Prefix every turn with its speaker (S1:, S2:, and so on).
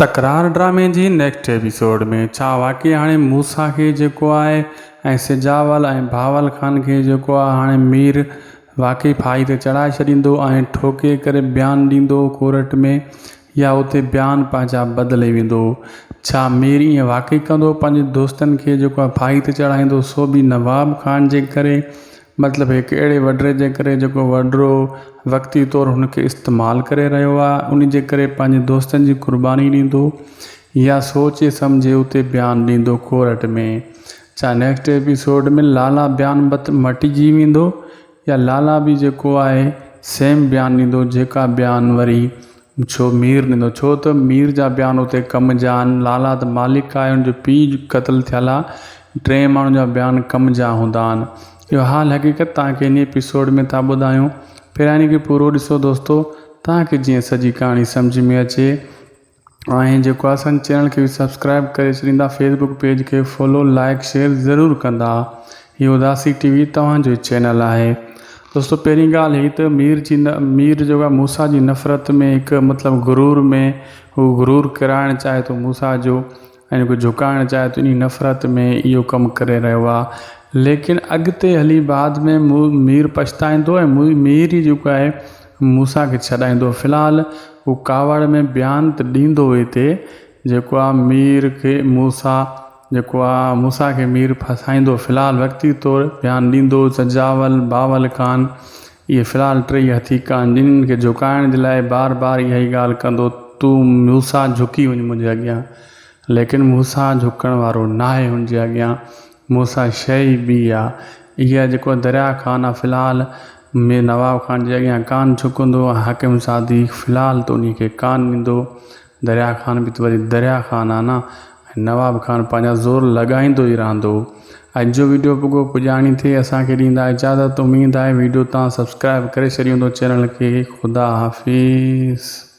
S1: तकरार ड्रामे जी next episode में छा वाक़ई हाणे मूसा खे जेको आहे ऐं सिजावल ऐं भावल ख़ान खे जेको आहे हाणे मीर वाक़ई फाही ते चढ़ाए छॾींदो ऐं ठोके करे बयानु ॾींदो कोर्ट में, या उते बयानु पंहिंजा बदिले वेंदो। छा मीर ईअं वाक़ई कंदो, पंहिंजे दोस्तनि खे जेको आहे फाही ते चढ़ाईंदो, सो बि नवाब ख़ान जे करे, मतिलबु हिकु अहिड़े वॾड़े जे करे जेको वॾड़ो वक़्ती तौरु हुनखे इस्तेमालु करे रहियो आहे, उन जे करे पंहिंजे दोस्तनि जी क़ुर्बानी ॾींदो, या सोचे सम्झे उते बयानु ॾींदो कोर्ट में। छा नेक्स्ट एपिसोड में लाला बयानु मटिजी वेंदो, या लाला बि जेको आहे सेम बयानु ॾींदो जेका बयानु वरी छो मीर ॾींदो, छो त मीर जा बयानु उते कम जा आहिनि। लाला त मालिक आहे, हुनजो पीउ क़तलु थियल आहे, टे माण्हुनि जा बयानु कम जा हूंदा आहिनि। इहो हाल हक़ीक़त तव्हांखे इन एपिसोड में था ॿुधायूं, पहिरियां खे पूरो ॾिसो दोस्तो, तव्हांखे जीअं सॼी कहाणी सम्झ में अचे। ऐं जेको आहे असांजे चैनल खे बि सब्सक्राइब करे छॾींदा, फेसबुक पेज खे फॉलो लाइक शेयर ज़रूरु कंदा। इहो उदासी टीवी तव्हांजो चैनल आहे दोस्तो। पहिरीं ॻाल्हि हीअ त मीर जेको आहे मूसा जी नफ़रत में हिकु मतिलबु गुरूर में हू गुरूर किराइणु चाहे थो मूसा जो, ऐं जेको झुकाइणु चाहे थो, इन नफ़रत में इहो कमु करे रहियो आहे। लेकिन अॻिते हली बाद में मीर पछताईंदो ऐं मीर ई जेको आहे मूसा खे छॾाईंदो। फ़िलहालु हू कावड़ में बयानु त ॾींदो हिते, जेको आहे मीर खे मूसा जेको आहे मूसा खे मीर फसाईंदो। फ़िलहालु वक़्ती तौरु बयानु ॾींदो। सजावल भावल ख़ान इहे फ़िलहालु टे हथीका आहिनि, जिन्हनि खे झुकाइण जे लाइ बार बार इहा ई ॻाल्हि कंदो, तूं मूसा झुकी वञ मुंहिंजे अॻियां। लेकिन मूसा झुकण वारो न आहे हुनजे अॻियां, मूसा शइ ॿी आहे। इहा जेको दरिया ख़ान आहे फ़िलहालु में नवाब ख़ान जे अॻियां कान झुकंदो, हाकिम सादी फ़िलहालु त उन खे कान ॾींदो। दरिया ख़ान बि त वरी दरिया ख़ान आहे न, नवाब ख़ान पंहिंजा ज़ोर लॻाईंदो ई रहंदो। अॼु जो वीडियो पुॻो पुॼाणी थिए असांखे ॾींदा इजाज़त। उमेदु आहे वीडियो तव्हां सब्सक्राइब करे छॾियो चैनल खे। ख़ुदा हाफ़िज़।